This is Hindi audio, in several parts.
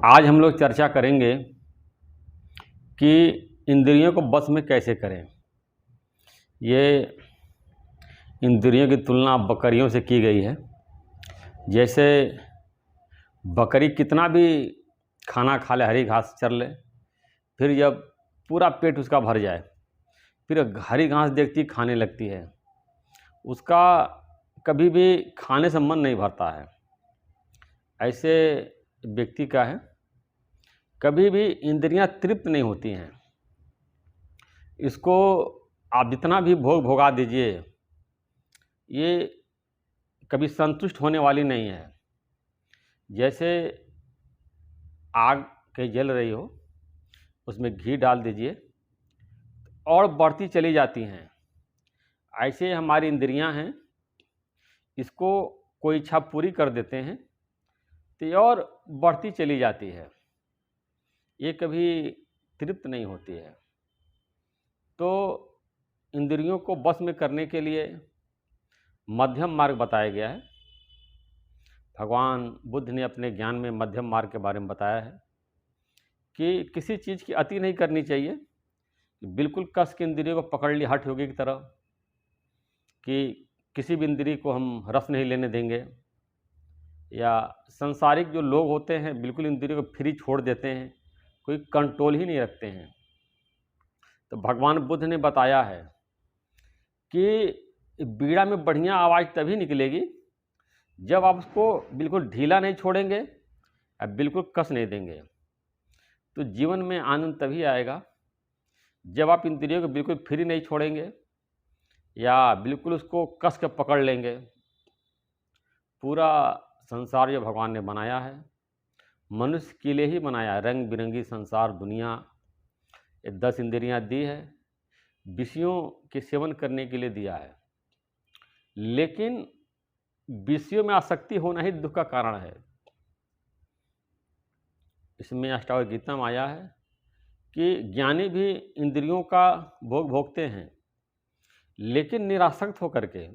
आज हम लोग चर्चा करेंगे कि इंद्रियों को बस में कैसे करें। ये इंद्रियों की तुलना बकरियों से की गई है। जैसे बकरी कितना भी खाना खा ले, हरी घास चर ले, फिर जब पूरा पेट उसका भर जाए फिर हरी घास देखती खाने लगती है। उसका कभी भी खाने से मन नहीं भरता है। ऐसे व्यक्ति का है, कभी भी इंद्रियां तृप्त नहीं होती हैं। इसको आप जितना भी भोग भोगा दीजिए, ये कभी संतुष्ट होने वाली नहीं है। जैसे आग कहीं जल रही हो, उसमें घी डाल दीजिए और बढ़ती चली जाती हैं। ऐसे हमारी इंद्रियां हैं, इसको कोई इच्छा पूरी कर देते हैं तो ये और बढ़ती चली जाती है, ये कभी तृप्त नहीं होती है। तो इंद्रियों को बस में करने के लिए मध्यम मार्ग बताया गया है। भगवान बुद्ध ने अपने ज्ञान में मध्यम मार्ग के बारे में बताया है कि किसी चीज़ की अति नहीं करनी चाहिए, बिल्कुल कस के इंद्रियों को पकड़ ली हठ योगी की तरह, कि किसी भी इंद्रिय को हम रस नहीं लेने देंगे। या संसारिक जो लोग होते हैं बिल्कुल इंद्रियों को फ्री छोड़ देते हैं, कोई कंट्रोल ही नहीं रखते हैं। तो भगवान बुद्ध ने बताया है कि बीड़ा में बढ़िया आवाज़ तभी निकलेगी जब आप उसको बिल्कुल ढीला नहीं छोड़ेंगे या बिल्कुल कस नहीं देंगे। तो जीवन में आनंद तभी आएगा जब आप इंद्रियों को बिल्कुल फ्री नहीं छोड़ेंगे या बिल्कुल उसको कस के पकड़ लेंगे। पूरा संसार जो भगवान ने बनाया है मनुष्य के लिए ही बनाया है। रंग बिरंगी संसार दुनिया, ये 10 इंद्रियां दी है, विषयों के सेवन करने के लिए दिया है। लेकिन विषयों में आसक्ति होना ही दुख का कारण है। इसमें अष्टावक्र गीता में आया है कि ज्ञानी भी इंद्रियों का भोग भोगते हैं, लेकिन निरासक्त होकर के,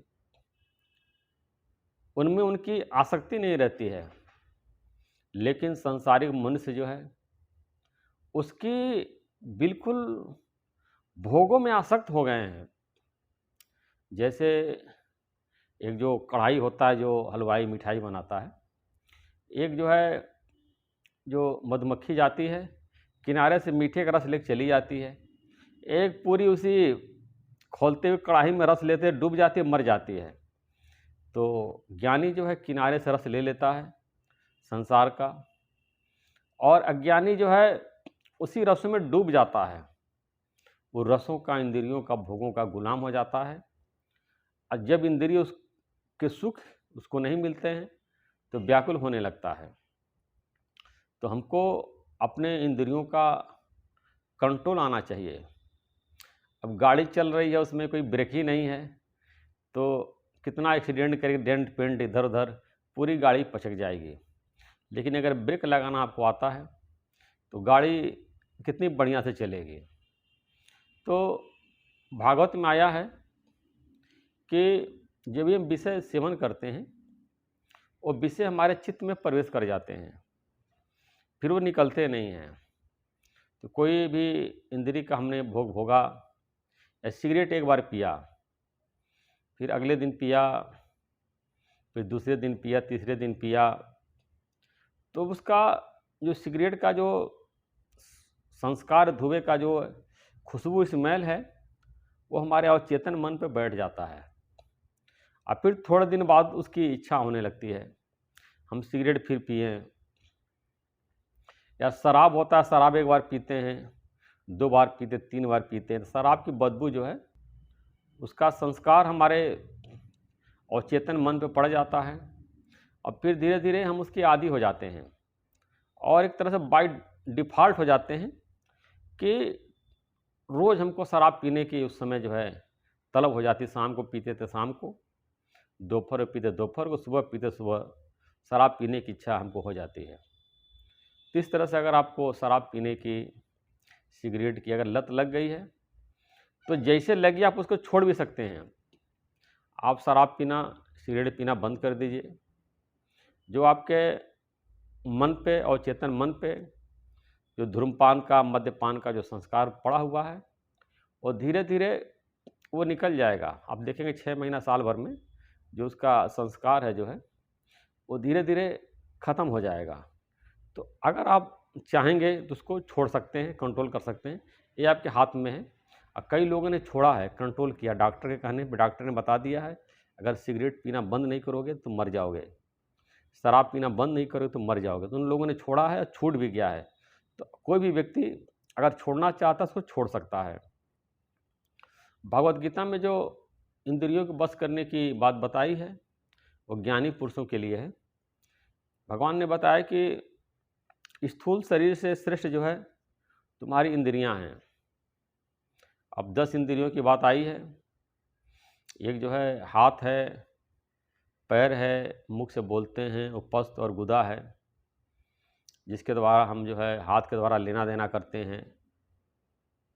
उनमें उनकी आसक्ति नहीं रहती है। लेकिन संसारिक मनुष्य जो है उसकी बिल्कुल भोगों में आसक्त हो गए हैं। जैसे एक जो कढ़ाई होता है, जो हलवाई मिठाई बनाता है, एक जो है जो मधुमक्खी जाती है किनारे से मीठे का रस लेकर चली जाती है, एक पूरी उसी खोलते हुए कढ़ाई में रस लेते डूब जाती है, मर जाती है। तो ज्ञानी जो है किनारे से रस ले लेता है संसार का, और अज्ञानी जो है उसी रसों में डूब जाता है। वो रसों का, इंद्रियों का, भोगों का गुलाम हो जाता है। और जब इंद्रिय उसके सुख उसको नहीं मिलते हैं तो व्याकुल होने लगता है। तो हमको अपने इंद्रियों का कंट्रोल आना चाहिए। अब गाड़ी चल रही है, उसमें कोई ब्रेक ही नहीं है, तो कितना एक्सीडेंट करेगी, डेंट पेंट इधर उधर, पूरी गाड़ी पचक जाएगी। लेकिन अगर ब्रेक लगाना आपको आता है तो गाड़ी कितनी बढ़िया से चलेगी। तो भागवत में आया है कि जब भी हम विषय सेवन करते हैं वो विषय हमारे चित्त में प्रवेश कर जाते हैं, फिर वो निकलते नहीं हैं। तो कोई भी इंद्रिय का हमने भोग भोगा, या सिगरेट एक बार पिया, फिर अगले दिन पिया, फिर दूसरे दिन पिया, तीसरे दिन पिया, तो उसका जो सिगरेट का जो संस्कार, धुएं का जो खुशबू, स्मेल है, वो हमारे अवचेतन मन पे बैठ जाता है। और फिर थोड़े दिन बाद उसकी इच्छा होने लगती है हम सिगरेट फिर पिए। या शराब होता है, शराब एक बार पीते हैं, 2 बार पीते, 3 बार पीते हैं, शराब की बदबू जो है उसका संस्कार हमारे अवचेतन मन पे पड़ जाता है, और फिर धीरे धीरे हम उसके आदी हो जाते हैं और एक तरह से बाय डिफ़ॉल्ट हो जाते हैं कि रोज़ हमको शराब पीने की उस समय जो है तलब हो जाती। शाम को पीते थे शाम को, दोपहर में पीते दोपहर को, सुबह पीते सुबह, शराब पीने की इच्छा हमको हो जाती है। तो इस तरह से अगर आपको शराब पीने की, सिगरेट की अगर लत लग गई है तो जैसे लगी आप उसको छोड़ भी सकते हैं। आप शराब पीना, सिगरेट पीना बंद कर दीजिए। जो आपके मन पे और चेतन मन पे जो धूम्रपान का, मद्यपान का जो संस्कार पड़ा हुआ है, और धीरे-धीरे वो निकल जाएगा। आप देखेंगे 6 महीना, साल भर में जो उसका संस्कार है जो है, वो धीरे-धीरे ख़त्म हो जाएगा। तो अगर आप चाहेंगे तो उसको छोड़ सकते हैं, कंट्रोल कर सकते हैं, ये आपके हाथ में है। कई लोगों ने छोड़ा है, कंट्रोल किया, डॉक्टर के कहने पे डॉक्टर ने बता दिया है, अगर सिगरेट पीना बंद नहीं करोगे तो मर जाओगे, शराब पीना बंद नहीं करोगे तो मर जाओगे। तो उन लोगों ने छोड़ा है और छूट भी गया है। तो कोई भी व्यक्ति अगर छोड़ना चाहता है, उसको छोड़ सकता है। भगवद गीता में जो इंद्रियों को बस करने की बात बताई है, वो ज्ञानी पुरुषों के लिए है। भगवान ने बताया कि स्थूल शरीर से श्रेष्ठ जो है तुम्हारी इंद्रियां हैं। अब 10 इंद्रियों की बात आई है। एक जो है हाथ है, पैर है, मुख से बोलते हैं, उपस्थ और गुदा है, जिसके द्वारा हम जो है हाथ के द्वारा लेना देना करते हैं,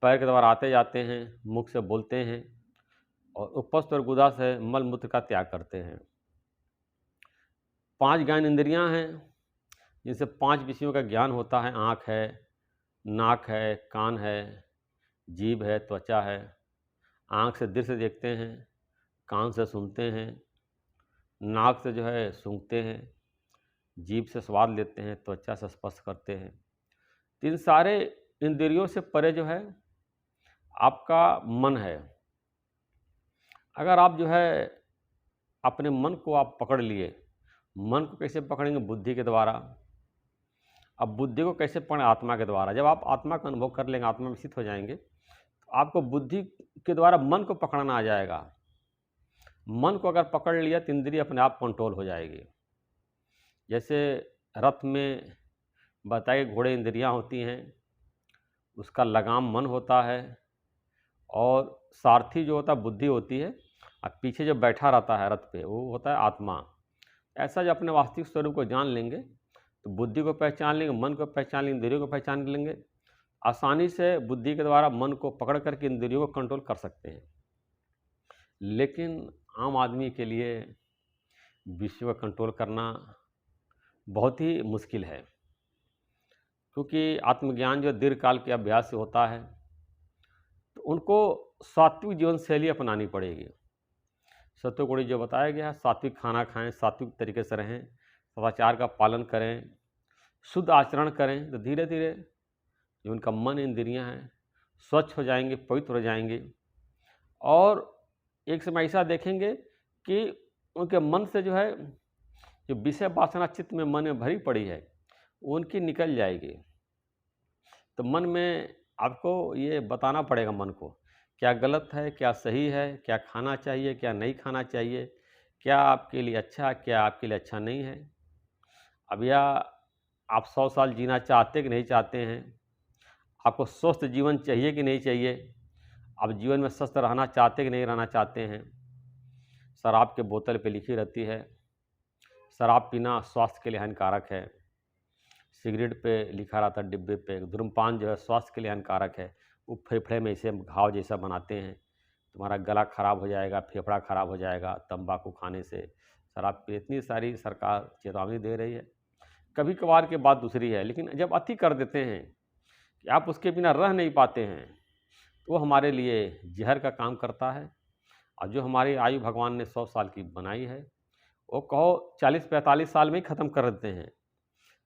पैर के द्वारा आते जाते हैं, मुख से बोलते हैं, और उपस्थ और गुदा से मल मूत्र का त्याग करते हैं। 5 ज्ञान इंद्रियां हैं, जिनसे 5 विषयों का ज्ञान होता है। आँख है, नाक है, कान है, जीभ है, त्वचा है। आँख से दृश्य देखते हैं, कान से सुनते हैं, नाक से जो है सूंघते हैं, जीभ से स्वाद लेते हैं, त्वचा से स्पर्श करते हैं। तो इन सारे इंद्रियों से परे जो है आपका मन है। अगर आप जो है अपने मन को आप पकड़ लिए, मन को कैसे पकड़ेंगे? बुद्धि के द्वारा। अब बुद्धि को कैसे पकड़ें? आत्मा के द्वारा। जब आप आत्मा का अनुभव कर लेंगे, आत्मा में स्थित हो जाएंगे, तो आपको बुद्धि के द्वारा मन को पकड़ना आ जाएगा। मन को अगर पकड़ लिया तो इंद्रिय अपने आप कंट्रोल हो जाएगी। जैसे रथ में बताए घोड़े इंद्रियां होती हैं, उसका लगाम मन होता है, और सारथी जो होता है बुद्धि होती है, और पीछे जो बैठा रहता है रथ पे वो होता है आत्मा। ऐसा जब अपने वास्तविक स्वरूप को जान लेंगे तो बुद्धि को पहचान लेंगे, मन को पहचान लेंगे, इंद्रियों को पहचान लेंगे, आसानी से बुद्धि के द्वारा मन को पकड़ करके इंद्रियों को कंट्रोल कर सकते हैं। लेकिन आम आदमी के लिए विषय को कंट्रोल करना बहुत ही मुश्किल है, क्योंकि आत्मज्ञान जो दीर्घकाल के अभ्यास से होता है, तो उनको सात्विक जीवन शैली अपनानी पड़ेगी। सत्वगुणी जो बताया गया है, सात्विक खाना खाएं, सात्विक तरीके से रहें, सदाचार का पालन करें, शुद्ध आचरण करें, तो धीरे धीरे जो उनका मन, इंद्रियां हैं, स्वच्छ हो जाएंगे, पवित्र हो जाएंगे। और एक समय ऐसा देखेंगे कि उनके मन से जो है जो विषय वासना चित्त में, मन में भरी पड़ी है, वो उनकी निकल जाएगी। तो मन में आपको ये बताना पड़ेगा मन को, क्या गलत है, क्या सही है, क्या खाना चाहिए, क्या नहीं खाना चाहिए, क्या आपके लिए अच्छा, क्या आपके लिए अच्छा नहीं है। अब या आप 100 साल जीना चाहते कि नहीं चाहते हैं, आपको स्वस्थ जीवन चाहिए कि नहीं चाहिए, आप जीवन में स्वस्थ रहना चाहते कि नहीं रहना चाहते हैं। शराब के बोतल पे लिखी रहती है, शराब पीना स्वास्थ्य के लिए हानिकारक है। सिगरेट पे लिखा रहता है डिब्बे पे, धूम्रपान जो है स्वास्थ्य के लिए हानिकारक है, वो फेफड़े में ऐसे घाव जैसा बनाते हैं, तुम्हारा गला खराब हो जाएगा, फेफड़ा खराब हो जाएगा तंबाकू खाने से, शराब पे। इतनी सारी सरकार चेतावनी दे रही है। कभी कभार की बात दूसरी है, लेकिन जब अति कर देते हैं कि आप उसके बिना रह नहीं पाते हैं, तो वो हमारे लिए जहर का काम करता है। और जो हमारी आयु भगवान ने 100 साल की बनाई है, वो कहो 40-45 साल में ही ख़त्म कर देते हैं।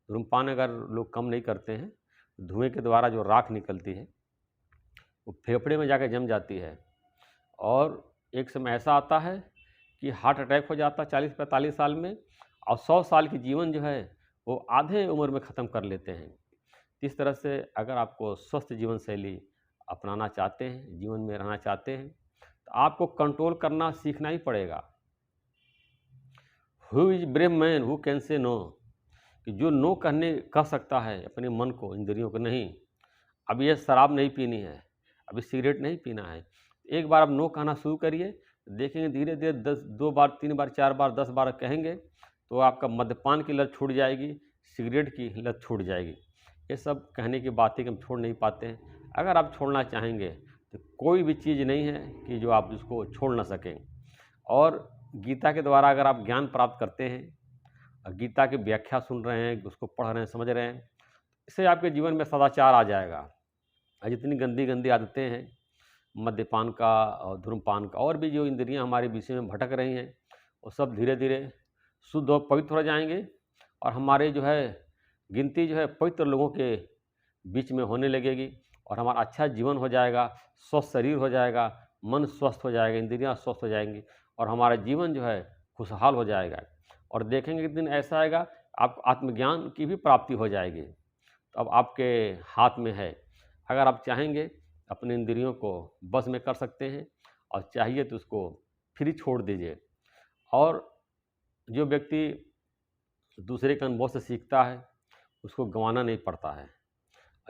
धूम्रपान अगर लोग कम नहीं करते हैं, धुएं के द्वारा जो राख निकलती है वो फेफड़े में जाकर जम जाती है, और एक समय ऐसा आता है कि हार्ट अटैक हो जाता है 40-45 साल में, और 100 साल की जीवन जो है वो आधे उम्र में ख़त्म कर लेते हैं। इस तरह से अगर आपको स्वस्थ जीवन शैली अपनाना चाहते हैं, जीवन में रहना चाहते हैं, तो आपको कंट्रोल करना सीखना ही पड़ेगा। Who is brave man who can say no, कि जो नो कह सकता है अपने मन को, इंद्रियों को, नहीं अब ये शराब नहीं पीनी है, अभी सिगरेट नहीं पीना है। एक बार आप नो कहना शुरू करिए, देखेंगे धीरे धीरे 2 बार, 3 बार, 4 बार, 10 बार कहेंगे तो आपका मद्यपान की लत छूट जाएगी, सिगरेट की लत छूट जाएगी। ये सब कहने की बातें कि हम छोड़ नहीं पाते हैं। अगर आप छोड़ना चाहेंगे तो कोई भी चीज़ नहीं है कि जो आप उसको छोड़ ना सकें। और गीता के द्वारा अगर आप ज्ञान प्राप्त करते हैं, गीता की व्याख्या सुन रहे हैं, उसको पढ़ रहे हैं, समझ रहे हैं, इससे आपके जीवन में सदाचार आ जाएगा। और जितनी गंदी-गंदी आदतें हैं, मद्यपान का और धूम्रपान का और भी जो इंद्रियाँ हमारे विषय में भटक रही हैं, वो सब धीरे-धीरे शुद्ध और पवित्र हो जाएँगे और हमारे जो है गिनती जो है पवित्र लोगों के बीच में होने लगेगी और हमारा अच्छा जीवन हो जाएगा, स्वस्थ शरीर हो जाएगा, मन स्वस्थ हो जाएगा, इंद्रियाँ स्वस्थ हो जाएँगी और हमारा जीवन जो है खुशहाल हो जाएगा। और देखेंगे एक दिन ऐसा आएगा, आपको आत्मज्ञान की भी प्राप्ति हो जाएगी। तो अब आपके हाथ में है, अगर आप चाहेंगे अपने इंद्रियों को बस में कर सकते हैं और चाहिए तो उसको फ्री छोड़ दीजिए। और जो व्यक्ति दूसरे के अनुभव से सीखता है, उसको गँवाना नहीं पड़ता है।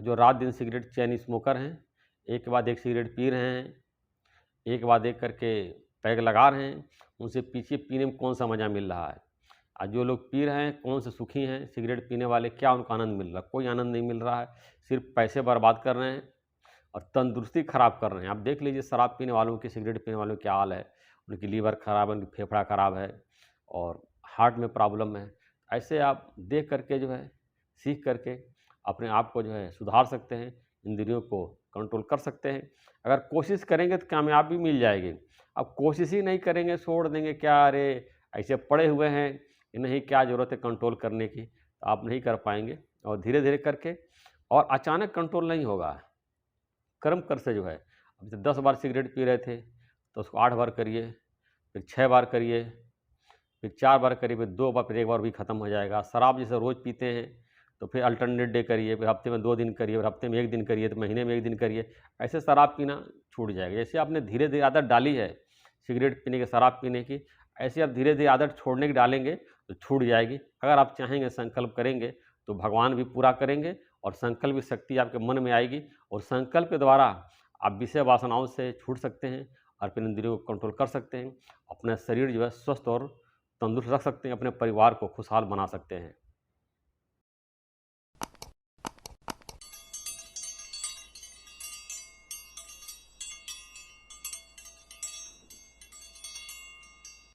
जो रात दिन सिगरेट चेन स्मोकर हैं, एक के बाद एक सिगरेट पी रहे हैं, एक के बाद एक करके पैग लगा रहे हैं, उनसे पीछे पीने में कौन-सा मज़ा मिल रहा है? और जो लोग पी रहे हैं, कौन से सुखी हैं? सिगरेट पीने वाले, क्या उनको आनंद मिल रहा है? कोई आनंद नहीं मिल रहा है, सिर्फ़ पैसे बर्बाद कर रहे हैं और तंदुरुस्ती खराब कर रहे हैं। आप देख लीजिए शराब पीने वालों की, सिगरेट पीने वालों की क्या हाल है। उनकी लीवर खराब है, उनकी फेफड़ा खराब है और हार्ट में प्रॉब्लम है। ऐसे आप देख करके जो है, सीख करके अपने आप को जो है सुधार सकते हैं, इंद्रियों को कंट्रोल कर सकते हैं। अगर कोशिश करेंगे तो कामयाबी मिल जाएगी। अब कोशिश ही नहीं करेंगे, छोड़ देंगे, क्या अरे ऐसे पड़े हुए हैं कि नहीं, क्या ज़रूरत है कंट्रोल करने की, तो आप नहीं कर पाएँगे और धीरे-धीरे करके और अचानक कंट्रोल नहीं होगा। क्रम कर से जो है, अब जैसे 10 बार सिगरेट पी रहे थे, तो उसको 8 बार करिए, फिर 6 बार करिए, फिर 4 बार करिए, फिर 2 बार, फिर 1 बार भी खत्म हो जाएगा। शराब जैसे रोज़ पीते हैं, तो फिर अल्टरनेट डे करिए, फिर हफ्ते में 2 दिन करिए, फिर हफ्ते में 1 दिन करिए, तो महीने में 1 दिन करिए। ऐसे शराब पीना छूट जाएगा। जैसे आपने धीरे-धीरे आदत डाली है, सिगरेट पीने की, शराब पीने की, ऐसे आप धीरे-धीरे आदत छोड़ने की डालेंगे, तो छूट जाएगी। अगर आप चाहेंगे, संकल्प करेंगे, तो भगवान भी पूरा करेंगे और संकल्प की शक्ति आपके मन में आएगी और संकल्प के द्वारा आप विषय वासनाओं से छूट सकते हैं और अपने इंद्रियों को कंट्रोल कर सकते हैं। अपना शरीर जो है स्वस्थ और तंदुरुस्त रख सकते हैं, अपने परिवार को खुशहाल बना सकते हैं।